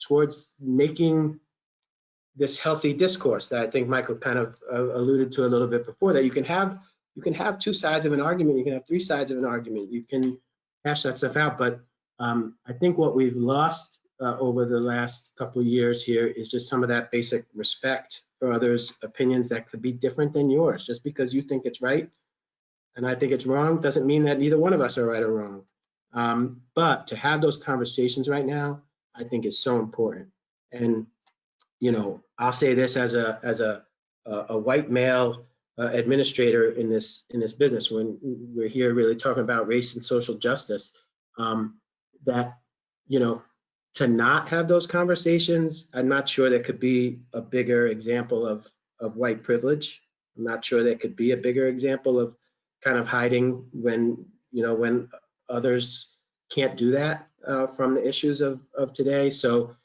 towards making this healthy discourse that I think Michael kind of alluded to a little bit before, that you can have you can have two sides of an argument, you can have three sides of an argument, you can hash that stuff out. But I think what we've lost over the last couple of years here is just some of that basic respect for others' opinions that could be different than yours. Just because you think it's right and I think it's wrong doesn't mean that neither one of us are right or wrong. But to have those conversations right now, I think is so important. And I'll say this as a white male administrator in this business, when we're here really talking about race and social justice, that to not have those conversations, I'm not sure there could be a bigger example of white privilege. I'm not sure there could be a bigger example of kind of hiding when others can't do that from the issues of today. So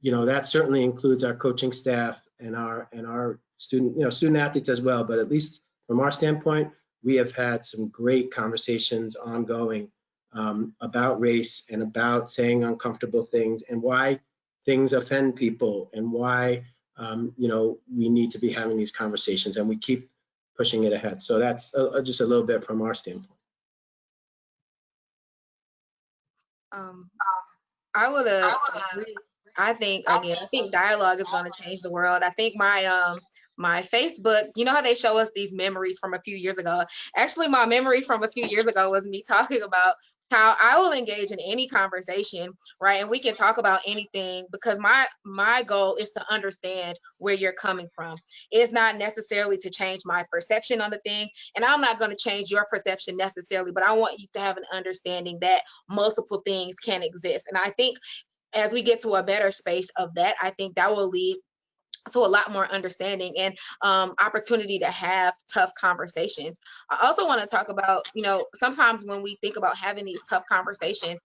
that certainly includes our coaching staff and our student athletes as well. But at least from our standpoint, we have had some great conversations ongoing about race and about saying uncomfortable things and why things offend people and why we need to be having these conversations, and we keep pushing it ahead. So that's just a little bit from our standpoint. I would agree. I think dialogue is going to change the world. I think my Facebook, you know how they show us these memories from a few years ago? Actually, my memory from a few years ago was me talking about how I will engage in any conversation, right? And we can talk about anything, because my goal is to understand where you're coming from. It's not necessarily to change my perception on the thing, and I'm not going to change your perception necessarily, but I want you to have an understanding that multiple things can exist. And I think as we get to a better space of that, I think that will lead to a lot more understanding and opportunity to have tough conversations. I also want to talk about, sometimes when we think about having these tough conversations,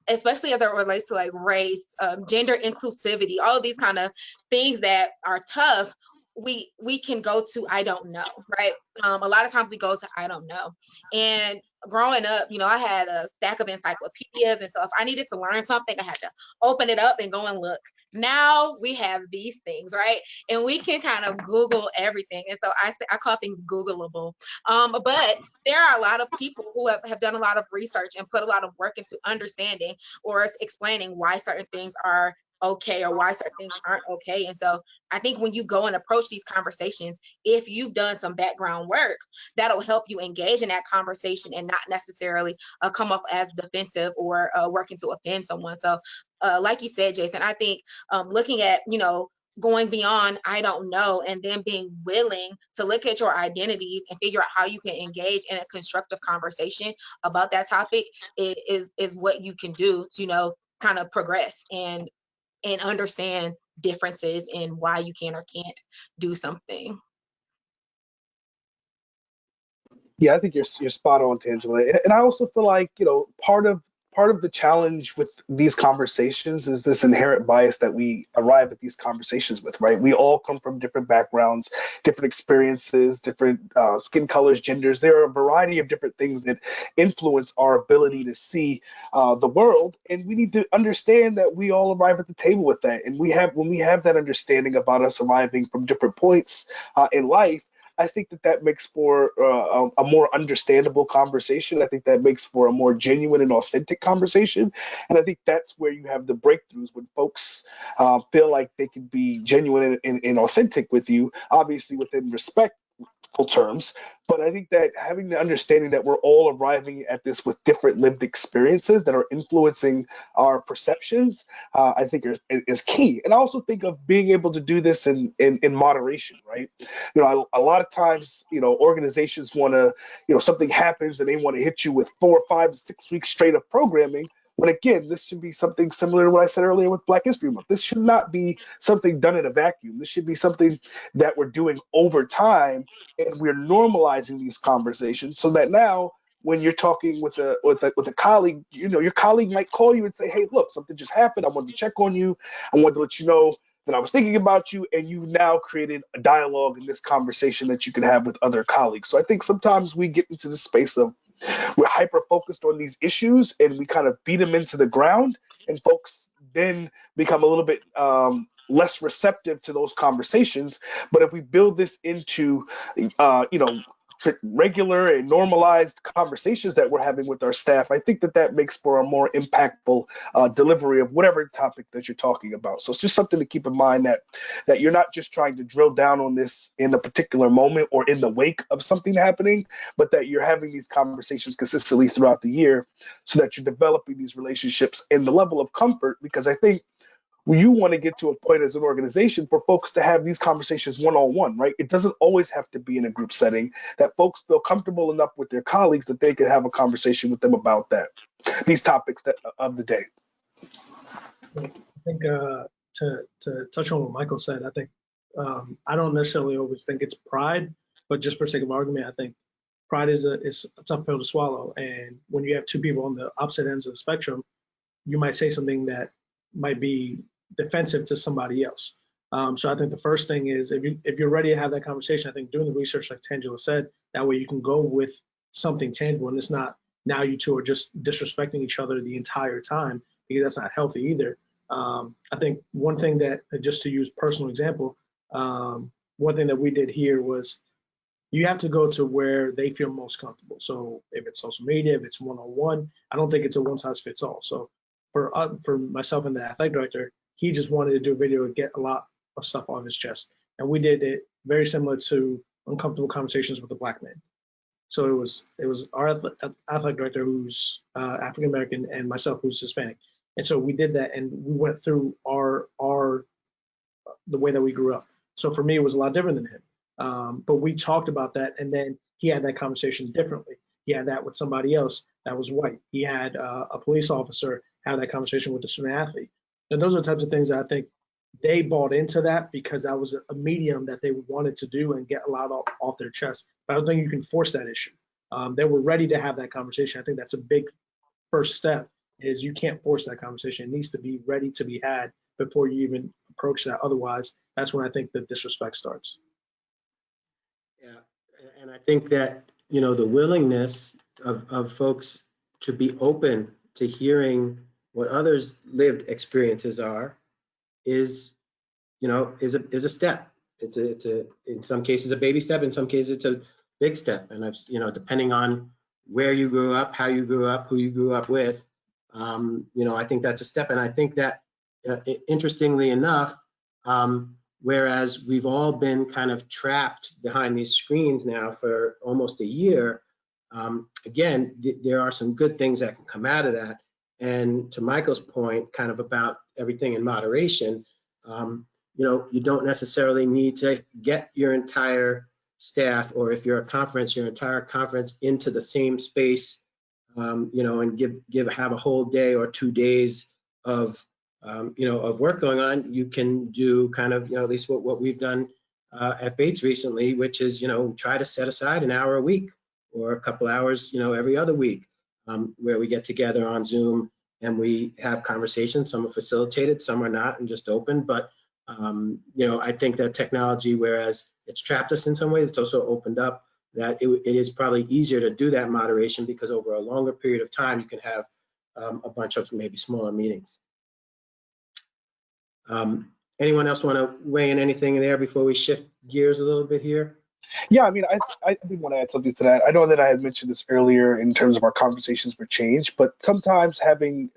especially as it relates to like race, gender inclusivity, all of these kind of things that are tough, we can go to I don't know, right? A lot of times we go to I don't know. And growing up, I had a stack of encyclopedias, and so if I needed to learn something, I had to open it up and go and look. Now we have these things, right? And we can kind of Google everything. And so I call things Googleable. But there are a lot of people who have done a lot of research and put a lot of work into understanding or explaining why certain things are okay or why certain things aren't okay. And so I think when you go and approach these conversations, if you've done some background work, that'll help you engage in that conversation and not necessarily come up as defensive or working to offend someone. So like you said, Jason, I think looking at, going beyond I don't know, and then being willing to look at your identities and figure out how you can engage in a constructive conversation about that topic is what you can do to, kind of progress and understand differences in why you can or can't do something. Yeah, I think you're spot on, Tangela. And I also feel like, part of the challenge with these conversations is this inherent bias that we arrive at these conversations with, right? We all come from different backgrounds, different experiences, different skin colors, genders. There are a variety of different things that influence our ability to see the world, and we need to understand that we all arrive at the table with that. And when we have that understanding about us arriving from different points in life, I think that makes for a more understandable conversation. I think that makes for a more genuine and authentic conversation. And I think that's where you have the breakthroughs, when folks feel like they can be genuine and authentic with you, obviously within respectful terms. But I think that having the understanding that we're all arriving at this with different lived experiences that are influencing our perceptions, I think is key. And I also think of being able to do this in moderation, right? A lot of times, organizations want to, something happens and they want to hit you with 4, 5, 6 weeks straight of programming. When again, this should be something similar to what I said earlier with Black History Month. This should not be something done in a vacuum. This should be something that we're doing over time, and we're normalizing these conversations so that now, when you're talking with a colleague, your colleague might call you and say, "Hey, look, something just happened. I wanted to check on you. I wanted to let you know that I was thinking about you," and you've now created a dialogue in this conversation that you can have with other colleagues. So I think sometimes we get into the space of we're hyper focused on these issues and we kind of beat them into the ground, and folks then become a little bit less receptive to those conversations. But if we build this into, regular and normalized conversations that we're having with our staff, I think that makes for a more impactful delivery of whatever topic that you're talking about. So it's just something to keep in mind, that you're not just trying to drill down on this in a particular moment or in the wake of something happening, but that you're having these conversations consistently throughout the year so that you're developing these relationships and the level of comfort, because I think you want to get to a point as an organization for folks to have these conversations one-on-one, right? It doesn't always have to be in a group setting, that folks feel comfortable enough with their colleagues that they can have a conversation with them about these topics of the day. I think to touch on what Michael said, I think I don't necessarily always think it's pride, but just for sake of argument, I think pride is a tough pill to swallow. And when you have two people on the opposite ends of the spectrum, you might say something that might be defensive to somebody else. So I think the first thing is, if you're ready to have that conversation, I think doing the research like Tangela said, that way you can go with something tangible, and it's not now you two are just disrespecting each other the entire time, because that's not healthy either. I think one thing that, just to use personal example, one thing that we did here was you have to go to where they feel most comfortable. So if it's social media, if it's one-on-one, I don't think it's a one size fits all. So for myself and the athletic director, he just wanted to do a video to get a lot of stuff off his chest. And we did it very similar to Uncomfortable Conversations with a Black Man. So it was our athletic director, who's African American, and myself, who's Hispanic. And so we did that, and we went through the way that we grew up. So for me, it was a lot different than him. But we talked about that, and then he had that conversation differently. He had that with somebody else that was white. He had a police officer have that conversation with the student athlete. And those are the types of things that I think they bought into, that because that was a medium that they wanted to do and get a lot off their chest. But I don't think you can force that issue. They were ready to have that conversation. I think that's a big first step, is you can't force that conversation. It needs to be ready to be had before you even approach that. Otherwise, that's when I think the disrespect starts. Yeah, and I think that, the willingness of folks to be open to hearing what others' lived experiences are is a step. It's in some cases a baby step, in some cases it's a big step. And depending on where you grew up, how you grew up, who you grew up with, I think that's a step. And I think that interestingly enough, whereas we've all been kind of trapped behind these screens now for almost a year, again, there are some good things that can come out of that. And to Michael's point, kind of about everything in moderation, you don't necessarily need to get your entire staff, or if you're a conference, your entire conference into the same space, and have a whole day or 2 days of work going on. You can do kind of, at least what we've done at Bates recently, which is, try to set aside an hour a week or a couple hours, every other week, where we get together on Zoom and we have conversations. Some are facilitated, some are not, and just open. But I think that technology, whereas it's trapped us in some ways, it's also opened up that it is probably easier to do that moderation, because over a longer period of time, you can have a bunch of maybe smaller meetings. Anyone else want to weigh in anything in there before we shift gears a little bit here? Yeah, I mean, I did want to add something to that. I know that I had mentioned this earlier in terms of our conversations for change, but sometimes having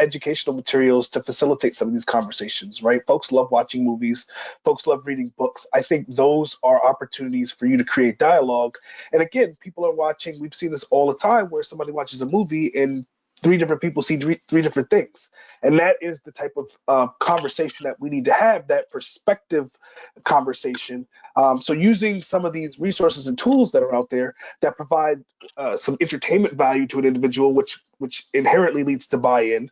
educational materials to facilitate some of these conversations, right? Folks love watching movies. Folks love reading books. I think those are opportunities for you to create dialogue. And again, people are watching. We've seen this all the time, where somebody watches a movie and 3 different people see three different things. And that is the type of conversation that we need to have, that perspective conversation. So using some of these resources and tools that are out there that provide some entertainment value to an individual, which inherently leads to buy-in,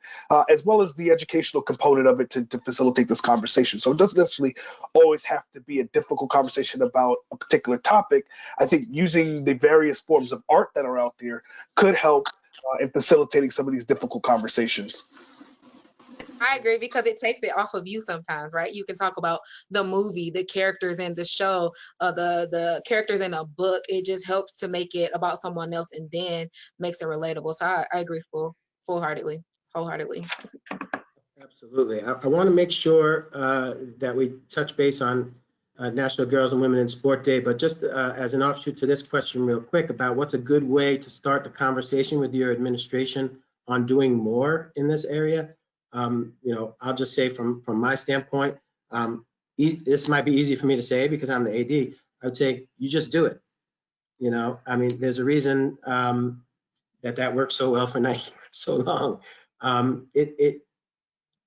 as well as the educational component of it to facilitate this conversation. So it doesn't necessarily always have to be a difficult conversation about a particular topic. I think using the various forms of art that are out there could help in facilitating some of these difficult conversations. I agree, because it takes it off of you sometimes, right? You can talk about the movie, the characters in the show, the characters in a book. It just helps to make it about someone else, and then makes it relatable. So I agree wholeheartedly. Absolutely. I want to make sure that we touch base on National Girls and Women in Sport Day, but just as an offshoot to this question real quick about what's a good way to start the conversation with your administration on doing more in this area. I'll just say from my standpoint, this might be easy for me to say because I'm the AD. I would say you just do it. I mean, there's a reason that worked so well for Nike for so long.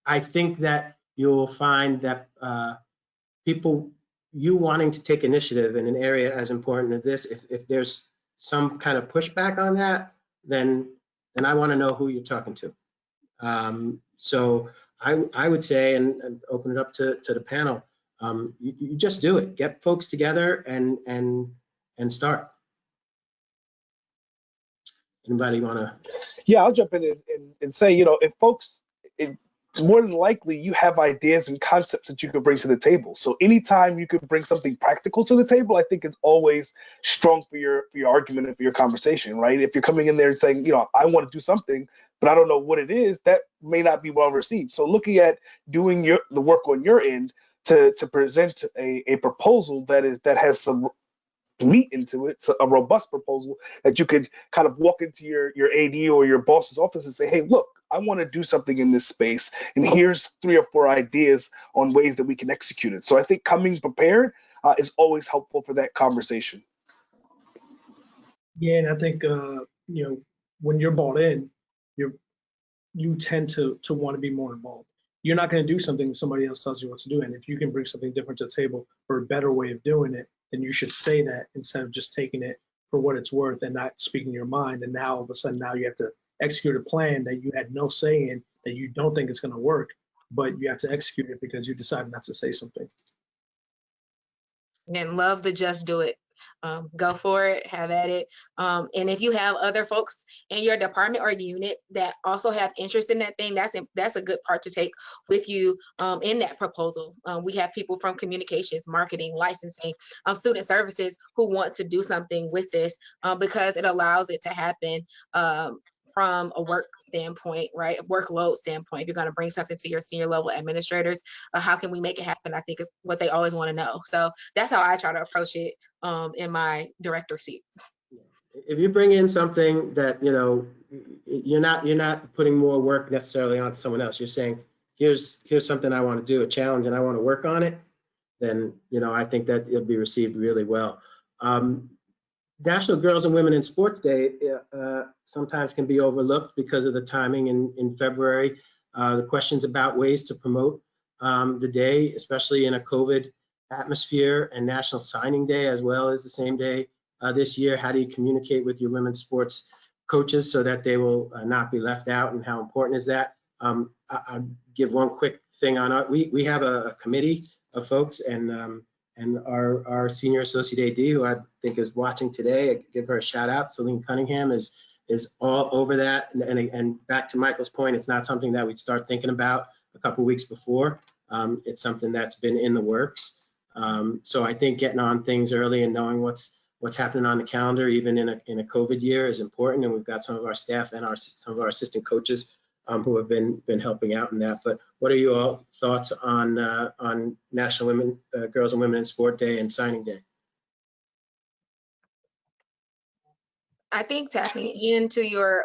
I think that you'll find that you wanting to take initiative in an area as important as this, if there's some kind of pushback on that, then I want to know who you're talking to. So I would say, and open it up to the panel, you just do it. Get folks together and start. Anybody want to? Yeah, I'll jump in and say, if folks, more than likely you have ideas and concepts that you could bring to the table. So anytime you could bring something practical to the table, I think it's always strong for your argument and for your conversation, right? If you're coming in there and saying, I want to do something, but I don't know what it is, that may not be well received. So looking at doing the work on your end to present a proposal that has some meat into it, so a robust proposal that you could kind of walk into your AD or your boss's office and say, hey, look, I want to do something in this space, and here's 3 or 4 ideas on ways that we can execute it. So I think coming prepared is always helpful for that conversation. Yeah, and I think when you're bought in, you tend to want to be more involved. You're not going to do something if somebody else tells you what to do, and if you can bring something different to the table or a better way of doing it, then you should say that instead of just taking it for what it's worth and not speaking your mind. And now all of a sudden, now you have to execute a plan that you had no say in, that you don't think is going to work, but you have to execute it because you decided not to say something. And love the just do it. Go for it, have at it. And if you have other folks in your department or unit that also have interest in that thing, that's a good part to take with you in that proposal. We have people from communications, marketing, licensing, student services who want to do something with this because it allows it to happen from a work standpoint, right? Workload standpoint. If you're going to bring something to your senior level administrators, how can we make it happen? I think it's what they always want to know. So that's how I try to approach it in my director seat. If you bring in something that you're not putting more work necessarily on someone else, you're saying here's something I want to do, a challenge, and I want to work on it, then I think that it'll be received really well. National Girls and Women in Sports Day sometimes can be overlooked because of the timing in February. The questions about ways to promote the day, especially in a COVID atmosphere, and National Signing Day as well as the same day this year. How do you communicate with your women's sports coaches so that they will not be left out, and how important is that? I'll give one quick thing on it. We have a committee of folks, and our senior associate AD, who I think is watching today, I give her a shout out. Celine Cunningham is all over that. And back to Michael's point, it's not something that we'd start thinking about a couple weeks before. It's something that's been in the works. So I think getting on things early and knowing what's happening on the calendar, even in a COVID year, is important. And we've got some of our staff and some of our assistant coaches who have been helping out in that. But what are you all thoughts on National Girls and Women in Sport Day and Signing Day? I think tapping into your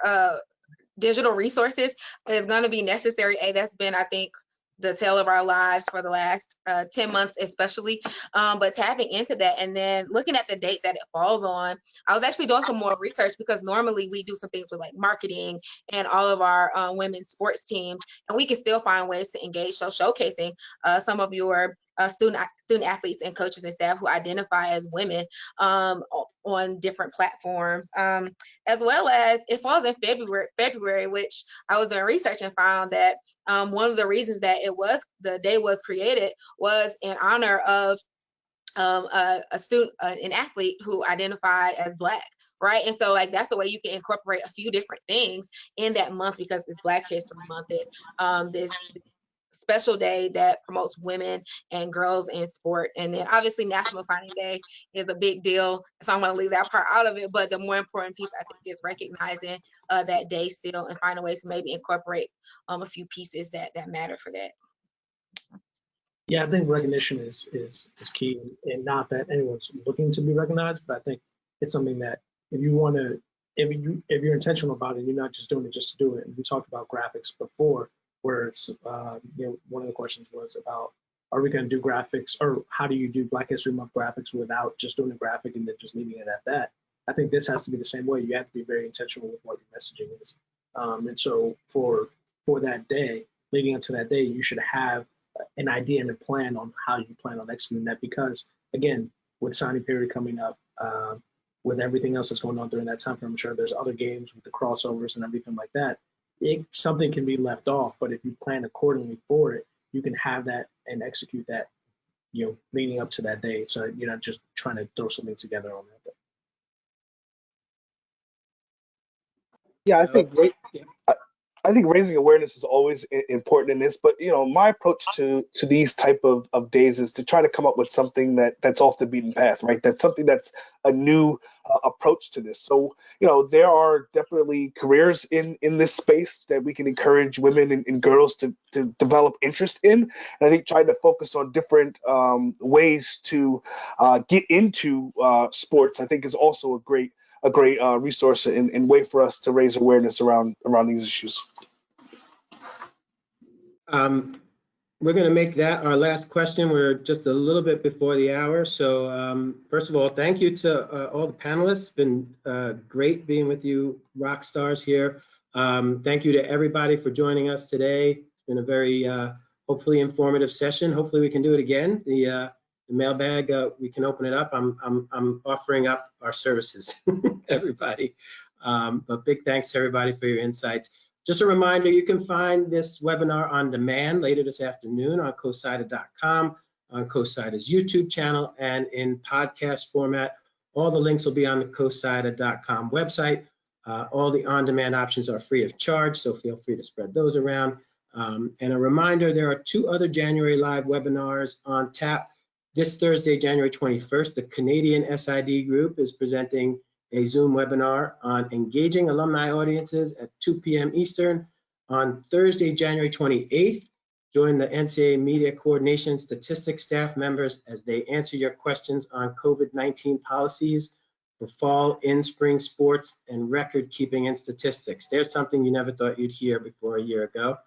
digital resources is going to be necessary. That's been, I think, the tale of our lives for the last 10 months, especially. But tapping into that and then looking at the date that it falls on, I was actually doing some more research because normally we do some things with like marketing and all of our women's sports teams, and we can still find ways to engage. So showcasing some of your student athletes and coaches and staff who identify as women on different platforms, as well as it falls in February, which I was doing research and found that one of the reasons that the day was created was in honor of an athlete who identified as Black. Right. And so like that's the way you can incorporate a few different things in that month, because this Black History Month is this special day that promotes women and girls in sport. And then obviously National Signing Day is a big deal, so I'm going to leave that part out of it. But the more important piece, I think, is recognizing that day still and finding ways to maybe incorporate a few pieces that matter for that. Yeah, I think recognition is key, and not that anyone's looking to be recognized, but I think it's something that if you want to, if you're intentional about it, you're not just doing it just to do it. And we talked about graphics before, where it's, one of the questions was about, are we going to do graphics, or how do you do Black History Month graphics without just doing a graphic and then just leaving it at that? I think this has to be the same way. You have to be very intentional with what your messaging is, and so for that day, leading up to that day, you should have an idea and a plan on how you plan on executing that, because again, with signing period coming up, with everything else that's going on during that time frame, I'm sure there's other games with the crossovers and everything like that. Something can be left off, but if you plan accordingly for it, you can have that and execute that, leading up to that day. So you're not just trying to throw something together on that day. Yeah, I think raising awareness is always important in this, but my approach to these type of days is to try to come up with something that's off the beaten path, right? That's something that's a new approach to this. So there are definitely careers in this space that we can encourage women and girls to develop interest in. And I think trying to focus on different ways to get into sports, I think, is also a great resource and way for us to raise awareness around these issues. We're going to make that our last question. We're just a little bit before the hour. So first of all, thank you to all the panelists. It's been great being with you rock stars here. Thank you to everybody for joining us today. It's been a very hopefully informative session. Hopefully we can do it again. The mailbag, we can open it up. I'm offering up our services, everybody. But big thanks to everybody for your insights. Just a reminder, you can find this webinar on demand later this afternoon on CoSIDA.com, on CoSIDA's YouTube channel, and in podcast format. All the links will be on the CoSIDA.com website. All the on-demand options are free of charge, so feel free to spread those around. And a reminder, there are 2 other January live webinars on tap. This Thursday, January 21st, the Canadian SID group is presenting a Zoom webinar on engaging alumni audiences at 2 p.m. Eastern. On Thursday, January 28th, join the NCAA Media Coordination Statistics staff members as they answer your questions on COVID-19 policies for fall in spring sports and record keeping and statistics. There's something you never thought you'd hear before a year ago.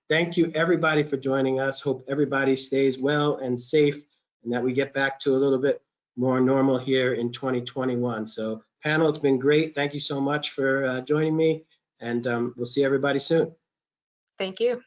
Thank you everybody for joining us. Hope everybody stays well and safe, and that we get back to a little bit more normal here in 2021. So panel, it's been great. Thank you so much for joining me, and we'll see everybody soon. Thank you.